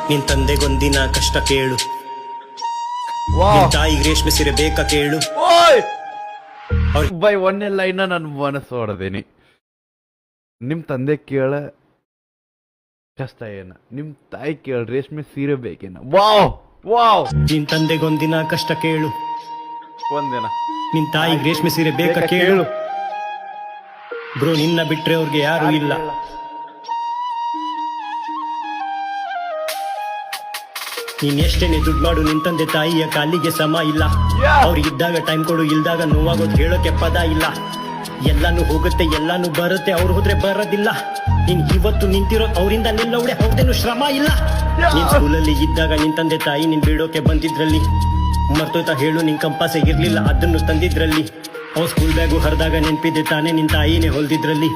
ನಿನ್ ತಂದೆಗೊಂದಿನ ಕಷ್ಟ ಕೇಳು, ವಾ ನಿನ್ ತಾಯಿಗೆ ರೇಷ್ಮೆ ಸೀರೆ ಬೇಕಾ ಕೇಳು. ಓಯ್ ಅವ್ರ್- ಬೈ ಒಂದೇ ಲೈನ್ ನನ್ನ ಮನಸ್ಸು ಹೊಡೆದೇನಿ. ನಿಮ್ ತಂದೆ ಕೇಳ ಕಷ್ಟ ಏನ, ನಿಮ್ ತಾಯಿ ಕೇಳ ರೇಷ್ಮೆ ಸೀರೆ ಬೇಕೇನ. ವಾವ್ ವಾವ್ ನಿನ್ ತಂದೆಗೊಂದಿನ ಕಷ್ಟ ಕೇಳು, ಒಂದಿನ ನಿನ್ ತಾಯಿಗೆ ರೇಷ್ಮೆ ಸೀರೆ ಬೇಕಾ ಕೇಳು. ಬ್ರೋ ನಿನ್ನ ಬಿಟ್ರೆ ಅವ್ರಿಗೆ ಯಾರು ಇಲ್ಲ. ನೀನ್ ಎಷ್ಟೇನೆ ದುಡ್ಡು ಮಾಡು, ನಿನ್ ತಂದೆ ತಾಯಿಯ ಕಾಲಿಗೆ ಸಮ ಇಲ್ಲ. ಅವ್ರಿಗೆ ಇದ್ದಾಗ ಟೈಮ್ ಕೊಡು, ಇಲ್ದಾಗ ನೋವಾಗೋದು ಹೇಳೋಕೆ ಪದ ಇಲ್ಲ. ಎಲ್ಲಾನು ಹೋಗುತ್ತೆ ಎಲ್ಲಾನು ಬರುತ್ತೆ, ಅವ್ರು ಹೋದ್ರೆ ಬರೋದಿಲ್ಲ. ನೀನ್ ಇವತ್ತು ನಿಂತಿರೋ ಅವರಿಂದ ನಿಲ್ಲವಳೆ ಅವ್ರದೇನು ಶ್ರಮ ಇಲ್ಲ. ನೀನ್ ಸ್ಕೂಲಲ್ಲಿ ಇದ್ದಾಗ ನಿನ್ ತಂದೆ ತಾಯಿ ನಿನ್ ಬಿಡೋಕೆ ಬಂದಿದ್ರಲ್ಲಿ, ಮರ್ತೋಯ್ತಾ ಹೇಳು ನಿನ್ ಕಂಪಾಸೆ ಇರ್ಲಿಲ್ಲ ಅದನ್ನು ತಂದಿದ್ರಲ್ಲಿ. ಅವ್ರು ಸ್ಕೂಲ್ ಬ್ಯಾಗು ಹರಿದಾಗ ನೆನ್ಪಿದೆ ತಾನೇ ನಿನ್ ತಾಯಿನೇ ಹೊಲ್ದಿದ್ರಲ್ಲಿ.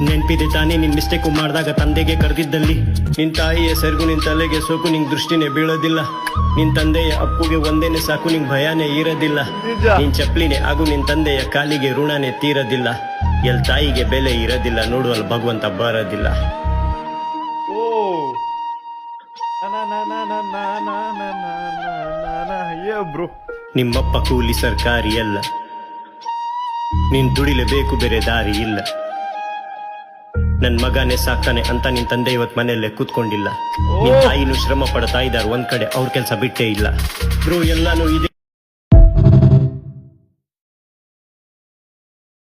ನೆನ್ಪಿದೆ ತಾನೇ ನಿನ್ ಮಿಸ್ಟೇಕು ಮಾಡಿದಾಗ ತಂದೆಗೆ ಕರೆದಿದ್ದಲ್ಲಿ. ನಿನ್ ತಾಯಿಯ ಸೆರಗು ನಿನ್ ತಲೆಗೆ ಸೋಕು, ನಿಂಗ್ ದೃಷ್ಟಿನೇ ಬೀಳೋದಿಲ್ಲ. ನಿನ್ ತಂದೆಯ ಅಪ್ಪುಗೆ ಒಂದೇನೆ ಸಾಕು, ನಿಂಗ್ ಭಯನೇ ಇರೋದಿಲ್ಲ. ನಿಜ. ನಿನ್ ಚಪ್ಲಿನೇ ಆಗು, ನಿನ್ ತಂದೆಯ ಕಾಲಿಗೆ ಋಣನೇ ತೀರೋದಿಲ್ಲ. ಎಲ್ ತಾಯಿಗೆ ಬೆಲೆ ಇರೋದಿಲ್ಲ, ನೋಡು ಅಲ್ಲಿ ಭಗವಂತ ಬರೋದಿಲ್ಲ. ಓ ಬ್ರೋ ನಿಮ್ಮಪ್ಪ ಕೂಲಿ ಸರ್ಕಾರಿ ಅಲ್ಲ, ನೀನ್ ದುಡಿಲೇಬೇಕು, ಬೇರೆ ದಾರಿ ಇಲ್ಲ. ನನ್ ಮಗನೇ ಸಾಕ್ತಾನೆ ಅಂತ ನಿನ್ ತಂದೆ ಇವತ್ ಮನೆಯಲ್ಲೇ ಕೂತ್ಕೊಂಡಿಲ್ಲ. ನಿನ್ ತಾಯಿನೂ ಶ್ರಮ ಪಡ್ತಾ ಇದ್ದಾರೆ ಒಂದ್ ಕಡೆ, ಅವ್ರ ಕೆಲ್ಸ ಬಿಟ್ಟೇ ಇಲ್ಲ. ಬ್ರೋ ಎಲ್ಲಾನು ಇದೆ.